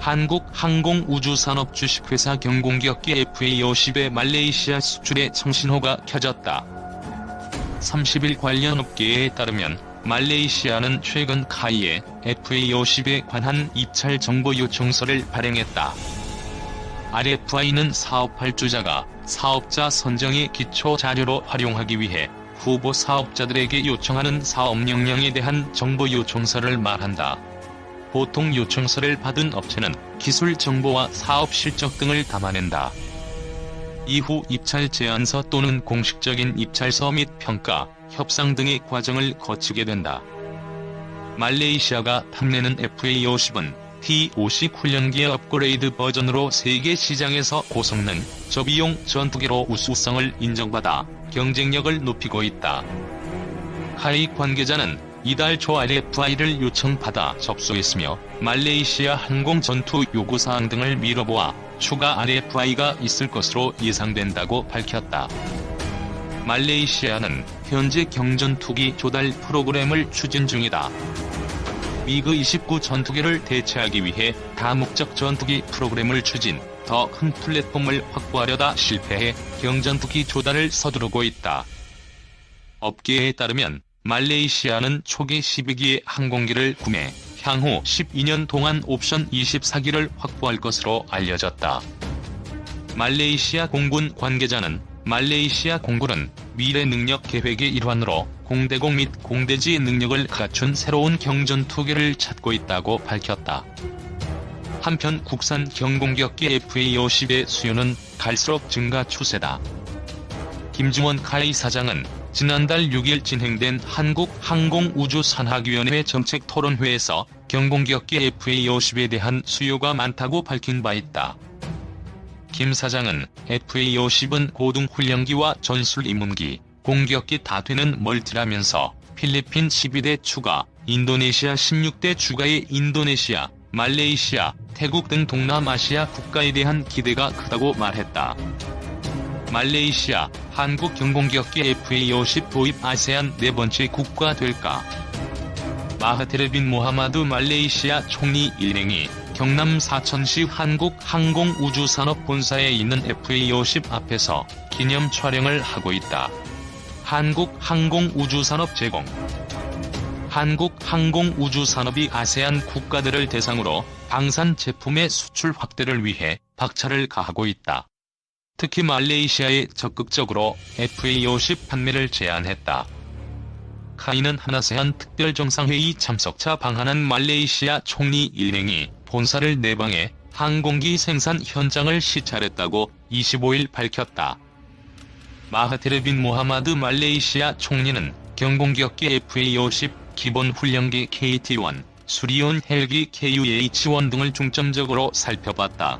한국항공우주산업 주식회사 경공기업계 FA50의 말레이시아 수출에 청신호가 켜졌다. 30일 관련 업계에 따르면 말레이시아는 최근 카이에 FA50에 관한 입찰 정보 요청서를 발행했다. RFI는 사업 발주자가 사업자 선정의 기초 자료로 활용하기 위해 후보 사업자들에게 요청하는 사업 역량에 대한 정보 요청서를 말한다. 보통 요청서를 받은 업체는 기술 정보와 사업 실적 등을 담아낸다. 이후 입찰 제안서 또는 공식적인 입찰서 및 평가, 협상 등의 과정을 거치게 된다. 말레이시아가 탐내는 FA50은 T-50 훈련기의 업그레이드 버전으로 세계 시장에서 고성능, 저비용 전투기로 우수성을 인정받아 경쟁력을 높이고 있다. 카이 관계자는 이달 초 RFI를 요청받아 접수했으며 말레이시아 항공 전투 요구사항 등을 미뤄보아 추가 RFI가 있을 것으로 예상된다고 밝혔다. 말레이시아는 현재 경전투기 조달 프로그램을 추진 중이다. 미그-29 전투기를 대체하기 위해 다목적 전투기 프로그램을 추진, 더 큰 플랫폼을 확보하려다 실패해 경전투기 조달을 서두르고 있다. 업계에 따르면 말레이시아는 초기 12기의 항공기를 구매, 향후 12년 동안 옵션 24기를 확보할 것으로 알려졌다. 말레이시아 공군 관계자는 말레이시아 공군은 미래 능력 계획의 일환으로 공대공 및 공대지 능력을 갖춘 새로운 경전투기를 찾고 있다고 밝혔다. 한편 국산 경공기업계 FA50의 수요는 갈수록 증가 추세다. 김중원 카이 사장은 지난달 6일 진행된 한국항공우주산학위원회 정책토론회에서 경공기업계 FA50에 대한 수요가 많다고 밝힌 바 있다. 김 사장은 FA50은 고등훈련기와 전술입문기, 공격기 다 되는 멀티라면서 필리핀 12대 추가, 인도네시아 16대 추가의 인도네시아, 말레이시아, 태국 등 동남아시아 국가에 대한 기대가 크다고 말했다. 말레이시아, 한국 경공기업계 FA50 도입 아세안 네 번째 국가 될까? 마하티르 빈 모하마드 말레이시아 총리 일행이 경남 사천시 한국항공우주산업본사에 있는 FA50 앞에서 기념 촬영을 하고 있다. 한국항공우주산업 제공. 한국항공우주산업이 아세안 국가들을 대상으로 방산 제품의 수출 확대를 위해 박차를 가하고 있다. 특히 말레이시아에 적극적으로 FA50 판매를 제안했다. 카이는 한아세안 특별정상회의 참석차 방한한 말레이시아 총리 일행이 본사를 내방해 항공기 생산 현장을 시찰했다고 25일 밝혔다. 마하티르 빈 모하마드 말레이시아 총리는 경공기업계 FA50 기본 훈련기 KT-1, 수리온 헬기 KUH-1 등을 중점적으로 살펴봤다.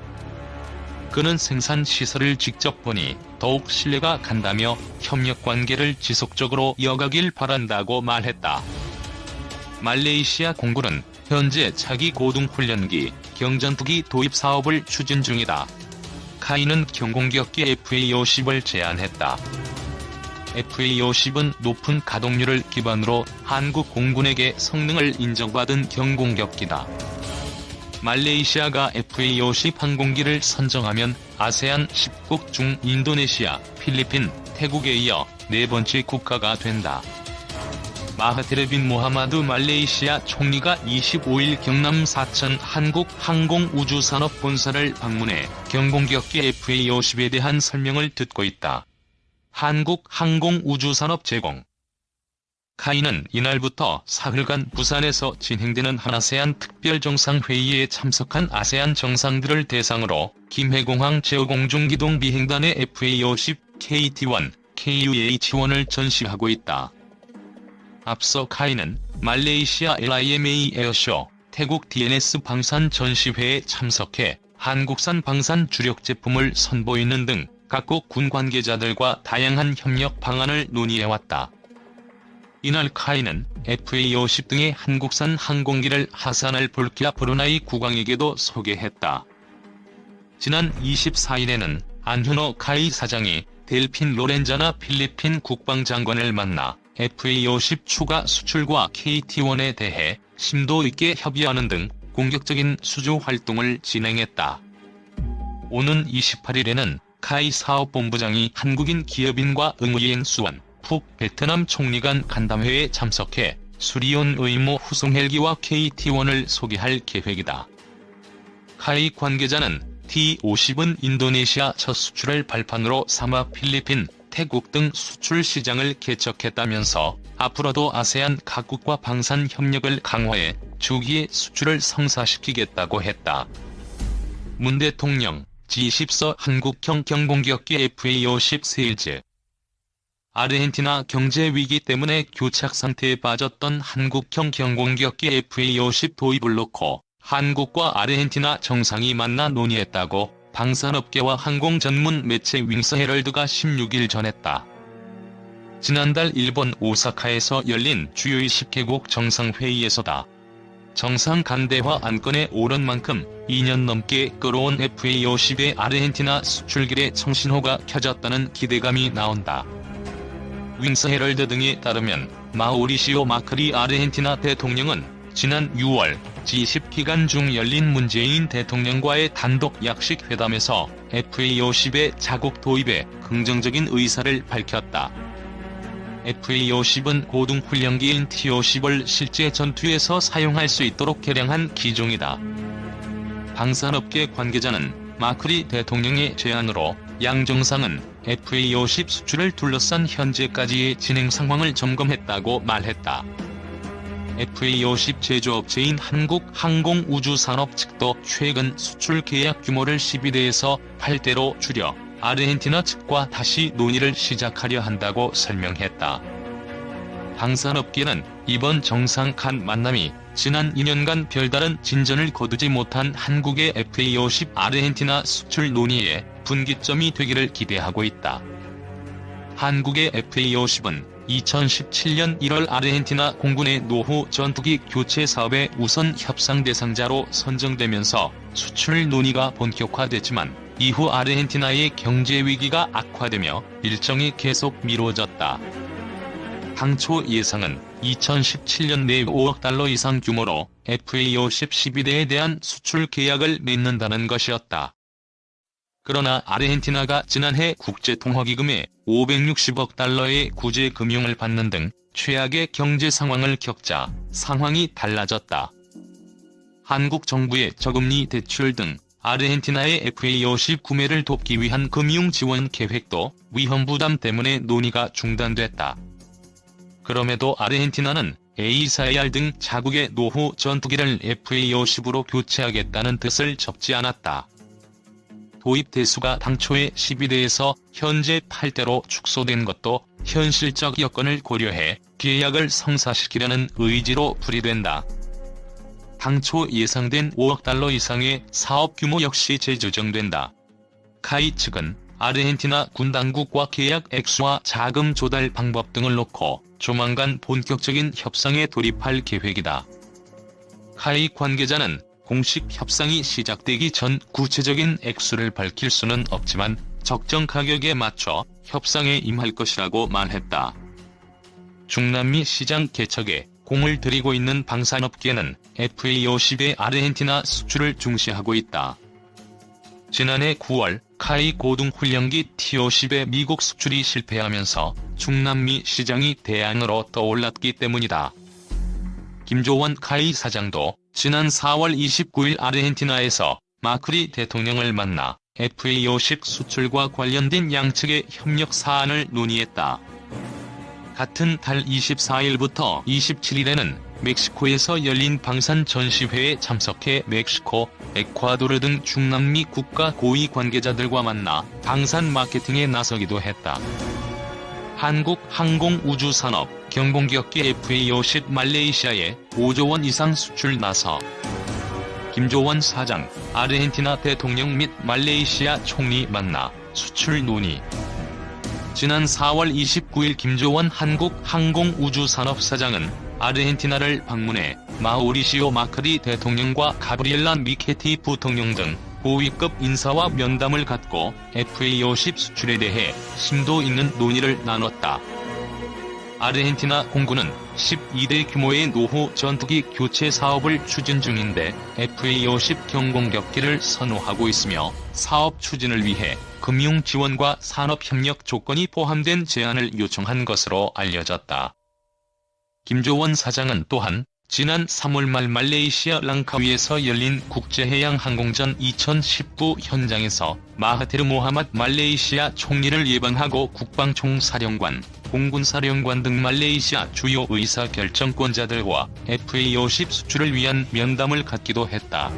그는 생산 시설을 직접 보니 더욱 신뢰가 간다며 협력 관계를 지속적으로 이어가길 바란다고 말했다. 말레이시아 공군은 현재 차기 고등훈련기, 경전투기 도입 사업을 추진 중이다. 카이는 경공기업계 FA50을 제안했다. FA50은 높은 가동률을 기반으로 한국 공군에게 성능을 인정받은 경공기업기다. 말레이시아가 FA50 항공기를 선정하면 아세안 10국 중 인도네시아, 필리핀, 태국에 이어 네 번째 국가가 된다. 마하티르 빈 모하마드 말레이시아 총리가 25일 경남 사천 한국항공우주산업본사를 방문해 경공기업계 FA50에 대한 설명을 듣고 있다. 한국항공우주산업 제공. 카이는 이날부터 사흘간 부산에서 진행되는 한아세안 특별정상회의에 참석한 아세안 정상들을 대상으로 김해공항 제어공중기동 비행단의 FA50 KT-1, KUH-1을 전시하고 있다. 앞서 카이는 말레이시아 LIMA 에어쇼, 태국 DNS 방산 전시회에 참석해 한국산 방산 주력 제품을 선보이는 등 각국 군 관계자들과 다양한 협력 방안을 논의해왔다. 이날 카이는 FA50 등의 한국산 항공기를 하산할 볼키아 브루나이 국왕에게도 소개했다. 지난 24일에는 안현호 카이 사장이 델핀 로렌자나 필리핀 국방장관을 만나 FA50 추가 수출과 KT-1에 대해 심도 있게 협의하는 등 공격적인 수주 활동을 진행했다. 오는 28일에는 카이 사업본부장이 한국인 기업인과 응우이엔 수원, 북 베트남 총리 간 간담회에 참석해 수리온 의무 후송 헬기와 KT-1을 소개할 계획이다. 카이 관계자는 T-50은 인도네시아 첫 수출을 발판으로 삼아 필리핀, 태국 등 수출 시장을 개척했다면서 앞으로도 아세안 각국과 방산 협력을 강화해 주기에 수출을 성사시키겠다고 했다. 문 대통령, G10서 한국형 경공기업기 FA50 세일즈. 아르헨티나 경제 위기 때문에 교착 상태에 빠졌던 한국형 경공기업기 FA50 도입을 놓고 한국과 아르헨티나 정상이 만나 논의했다고 방산업계와 항공 전문 매체 윙스 헤럴드가 16일 전했다. 지난달 일본 오사카에서 열린 주요 20개국 정상회의에서다. 정상 간 대화 안건에 오른 만큼 2년 넘게 끌어온 FA50의 아르헨티나 수출길에 청신호가 켜졌다는 기대감이 나온다. 윙스 헤럴드 등에 따르면 마우리시오 마크리 아르헨티나 대통령은 지난 6월 G10 기간 중 열린 문재인 대통령과의 단독 약식 회담에서 FA50의 자국 도입에 긍정적인 의사를 밝혔다. FA50은 고등 훈련기인 T-50을 실제 전투에서 사용할 수 있도록 개량한 기종이다. 방산업계 관계자는 마크리 대통령의 제안으로 양 정상은 FA50 수출을 둘러싼 현재까지의 진행 상황을 점검했다고 말했다. FA50 제조업체인 한국항공우주산업 측도 최근 수출 계약 규모를 12대에서 8대로 줄여 아르헨티나 측과 다시 논의를 시작하려 한다고 설명했다. 방산업계는 이번 정상 간 만남이 지난 2년간 별다른 진전을 거두지 못한 한국의 FA50 아르헨티나 수출 논의에 분기점이 되기를 기대하고 있다. 한국의 FA50은 2017년 1월 아르헨티나 공군의 노후 전투기 교체 사업의 우선 협상 대상자로 선정되면서 수출 논의가 본격화됐지만 이후 아르헨티나의 경제 위기가 악화되며 일정이 계속 미뤄졌다. 당초 예상은 2017년 내 5억 달러 이상 규모로 FA50 12대에 대한 수출 계약을 맺는다는 것이었다. 그러나 아르헨티나가 지난해 국제통화기금에 560억 달러의 구제 금융을 받는 등 최악의 경제 상황을 겪자 상황이 달라졌다. 한국 정부의 저금리 대출 등 아르헨티나의 FA50 구매를 돕기 위한 금융 지원 계획도 위험 부담 때문에 논의가 중단됐다. 그럼에도 아르헨티나는 A4AR 등 자국의 노후 전투기를 FA50으로 교체하겠다는 뜻을 접지 않았다. 도입 대수가 당초의 12대에서 현재 8대로 축소된 것도 현실적 여건을 고려해 계약을 성사시키려는 의지로 풀이된다. 당초 예상된 5억 달러 이상의 사업 규모 역시 재조정된다. 카이 측은 아르헨티나 군 당국과 계약 액수와 자금 조달 방법 등을 놓고 조만간 본격적인 협상에 돌입할 계획이다. 카이 관계자는 공식 협상이 시작되기 전 구체적인 액수를 밝힐 수는 없지만 적정 가격에 맞춰 협상에 임할 것이라고 말했다. 중남미 시장 개척에 공을 들이고 있는 방산업계는 FA50의 아르헨티나 수출을 중시하고 있다. 지난해 9월 카이 고등훈련기 T-50의 미국 수출이 실패하면서 중남미 시장이 대안으로 떠올랐기 때문이다. 김조원 카이 사장도 지난 4월 29일 아르헨티나에서 마크리 대통령을 만나 FA50 수출과 관련된 양측의 협력 사안을 논의했다. 같은 달 24일부터 27일에는 멕시코에서 열린 방산 전시회에 참석해 멕시코, 에콰도르 등 중남미 국가 고위 관계자들과 만나 방산 마케팅에 나서기도 했다. 한국항공우주산업 경공기업기 FA50 말레이시아에 5조 원 이상 수출 나서 김조원 사장, 아르헨티나 대통령 및 말레이시아 총리 만나 수출 논의. 지난 4월 29일 김조원 한국항공우주산업 사장은 아르헨티나를 방문해 마우리시오 마크리 대통령과 가브리엘라 미케티 부통령 등 고위급 인사와 면담을 갖고 FA50 수출에 대해 심도 있는 논의를 나눴다. 아르헨티나 공군은 12대 규모의 노후 전투기 교체 사업을 추진 중인데 FA-50 경공격기를 선호하고 있으며 사업 추진을 위해 금융 지원과 산업협력 조건이 포함된 제안을 요청한 것으로 알려졌다. 김조원 사장은 또한 지난 3월 말 말레이시아 랑카위에서 열린 국제해양항공전 2019 현장에서 마하티르 모하맛 말레이시아 총리를 예방하고 국방총사령관, 공군사령관 등 말레이시아 주요 의사결정권자들과 FA-50 수출을 위한 면담을 갖기도 했다.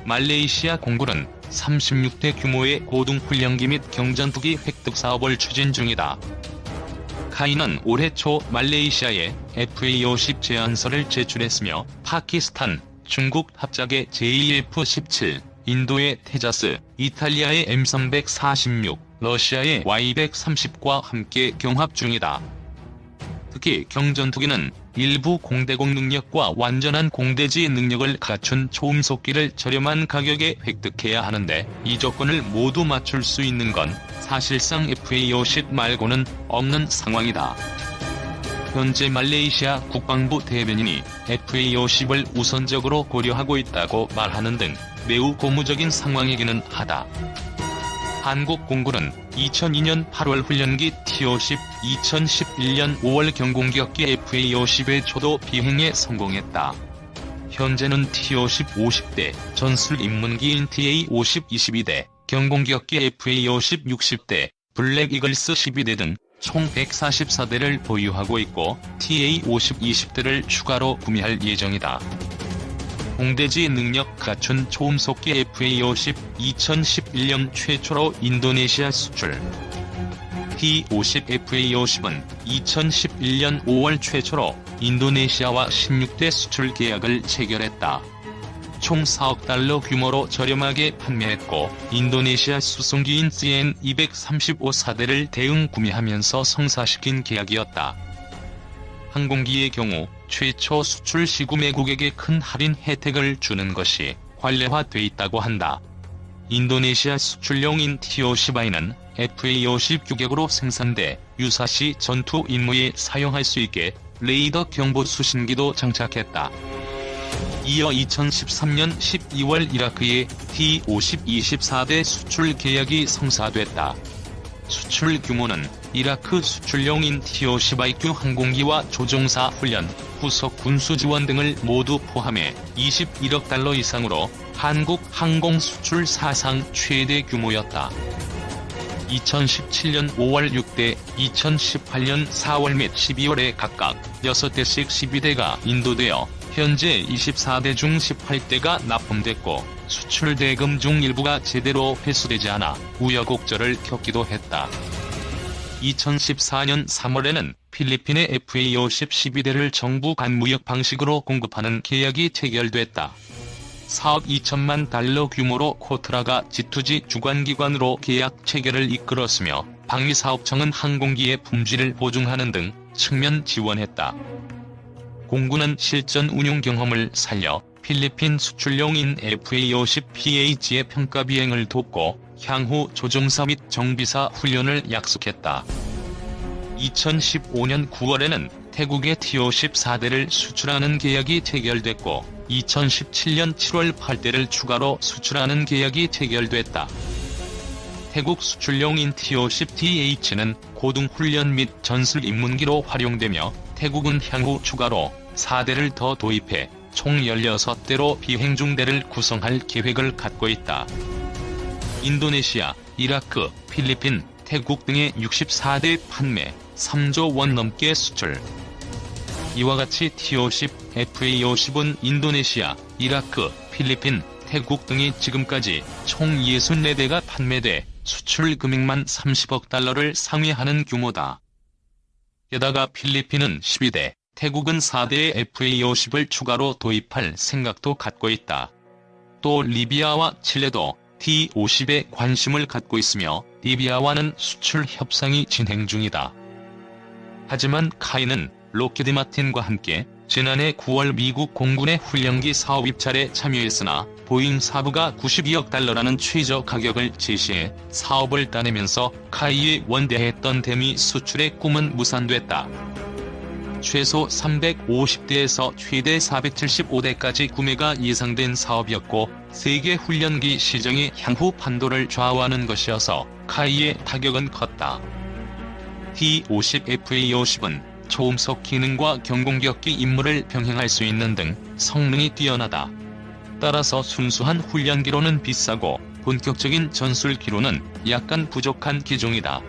말레이시아 공군은 36대 규모의 고등훈련기 및 경전투기 획득 사업을 추진 중이다. 카이는 올해 초 말레이시아에 FA-50 제안서를 제출했으며 파키스탄, 중국 합작의 JF-17, 인도의 테자스, 이탈리아의 M346, 러시아의 Y130과 함께 경합 중이다. 특히 경전투기는 일부 공대공 능력과 완전한 공대지 능력을 갖춘 초음속기를 저렴한 가격에 획득해야 하는데 이 조건을 모두 맞출 수 있는 건 사실상 FA-50 말고는 없는 상황이다. 현재 말레이시아 국방부 대변인이 FA-50을 우선적으로 고려하고 있다고 말하는 등 매우 고무적인 상황이기는 하다. 한국 공군은 2002년 8월 훈련기 T-50, 2011년 5월 경공격기 FA-50의 초도 비행에 성공했다. 현재는 T-50 50대, 전술 입문기인 TA-50 22대, 경공격기 FA-50 60대, 블랙 이글스 12대 등 총 144대를 보유하고 있고 TA-50 20대를 추가로 구매할 예정이다. 공대지 능력 갖춘 초음속기 FA-50 2011년 최초로 인도네시아 수출. T-50 FA-50은 2011년 5월 최초로 인도네시아와 16대 수출 계약을 체결했다. 총 4억 달러 규모로 저렴하게 판매했고 인도네시아 수송기인 CN-235사대를 대응 구매하면서 성사시킨 계약이었다. 항공기의 경우 최초 수출 시 구매국에게 큰 할인 혜택을 주는 것이 관례화돼 있다고 한다. 인도네시아 수출용인 T-50I는 FA-50 규격으로 생산돼 유사시 전투 임무에 사용할 수 있게 레이더 경보 수신기도 장착했다. 이어 2013년 12월 이라크에 T-50 24대 수출 계약이 성사됐다. 수출 규모는 이라크 수출용인 T-50IQ 항공기와 조종사 훈련, 후속 군수 지원 등을 모두 포함해 21억 달러 이상으로 한국 항공 수출 사상 최대 규모였다. 2017년 5월 6대, 2018년 4월 및 12월에 각각 6대씩 12대가 인도되어 현재 24대 중 18대가 납품됐고 수출 대금 중 일부가 제대로 회수되지 않아 우여곡절을 겪기도 했다. 2014년 3월에는 필리핀의 FA-50 12대를 정부 간무역 방식으로 공급하는 계약이 체결됐다. 4억 2천만 달러 규모로 코트라가 G2G 주관기관으로 계약 체결을 이끌었으며 방위사업청은 항공기의 품질을 보증하는 등 측면 지원했다. 공군은 실전 운용 경험을 살려 필리핀 수출용인 FA-50 PH의 평가 비행을 돕고 향후 조종사 및 정비사 훈련을 약속했다. 2015년 9월에는 태국의 T-50 4대를 수출하는 계약이 체결됐고 2017년 7월 8대를 추가로 수출하는 계약이 체결됐다. 태국 수출용인 T-50 TH는 고등훈련 및 전술 입문기로 활용되며 태국은 향후 추가로 4대를 더 도입해 총 16대로 비행중대를 구성할 계획을 갖고 있다. 인도네시아, 이라크, 필리핀, 태국 등의 64대 판매, 3조 원 넘게 수출. 이와 같이 T-50, FA-50은 인도네시아, 이라크, 필리핀, 태국 등이 지금까지 총 64대가 판매돼 수출 금액만 30억 달러를 상회하는 규모다. 게다가 필리핀은 12대, 태국은 4대의 FA-50을 추가로 도입할 생각도 갖고 있다. 또 리비아와 칠레도 T-50에 관심을 갖고 있으며 리비아와는 수출 협상이 진행 중이다. 하지만 카이는 로키드 마틴과 함께 지난해 9월 미국 공군의 훈련기 사업 입찰에 참여했으나 보잉 사부가 92억 달러라는 최저 가격을 제시해 사업을 따내면서 카이에 원대했던 대미 수출의 꿈은 무산됐다. 최소 350대에서 최대 475대까지 구매가 예상된 사업이었고 세계 훈련기 시장의 향후 판도를 좌우하는 것이어서 카이의 타격은 컸다. T-50FA-50은 초음속 기능과 경공격기 임무를 병행할 수 있는 등 성능이 뛰어나다. 따라서 순수한 훈련기로는 비싸고 본격적인 전술기로는 약간 부족한 기종이다.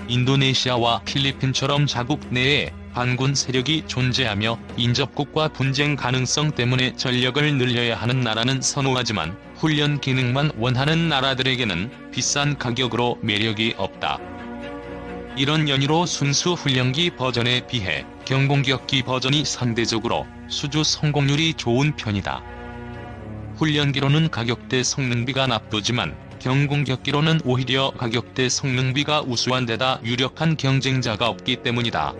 인도네시아와 필리핀처럼 자국 내에 반군 세력이 존재하며 인접국과 분쟁 가능성 때문에 전력을 늘려야 하는 나라는 선호하지만 훈련 기능만 원하는 나라들에게는 비싼 가격으로 매력이 없다. 이런 연유로 순수 훈련기 버전에 비해 경공격기 버전이 상대적으로 수주 성공률이 좋은 편이다. 훈련기로는 가격대 성능비가 나쁘지만 경공격기로는 오히려 가격대 성능비가 우수한 데다 유력한 경쟁자가 없기 때문이다.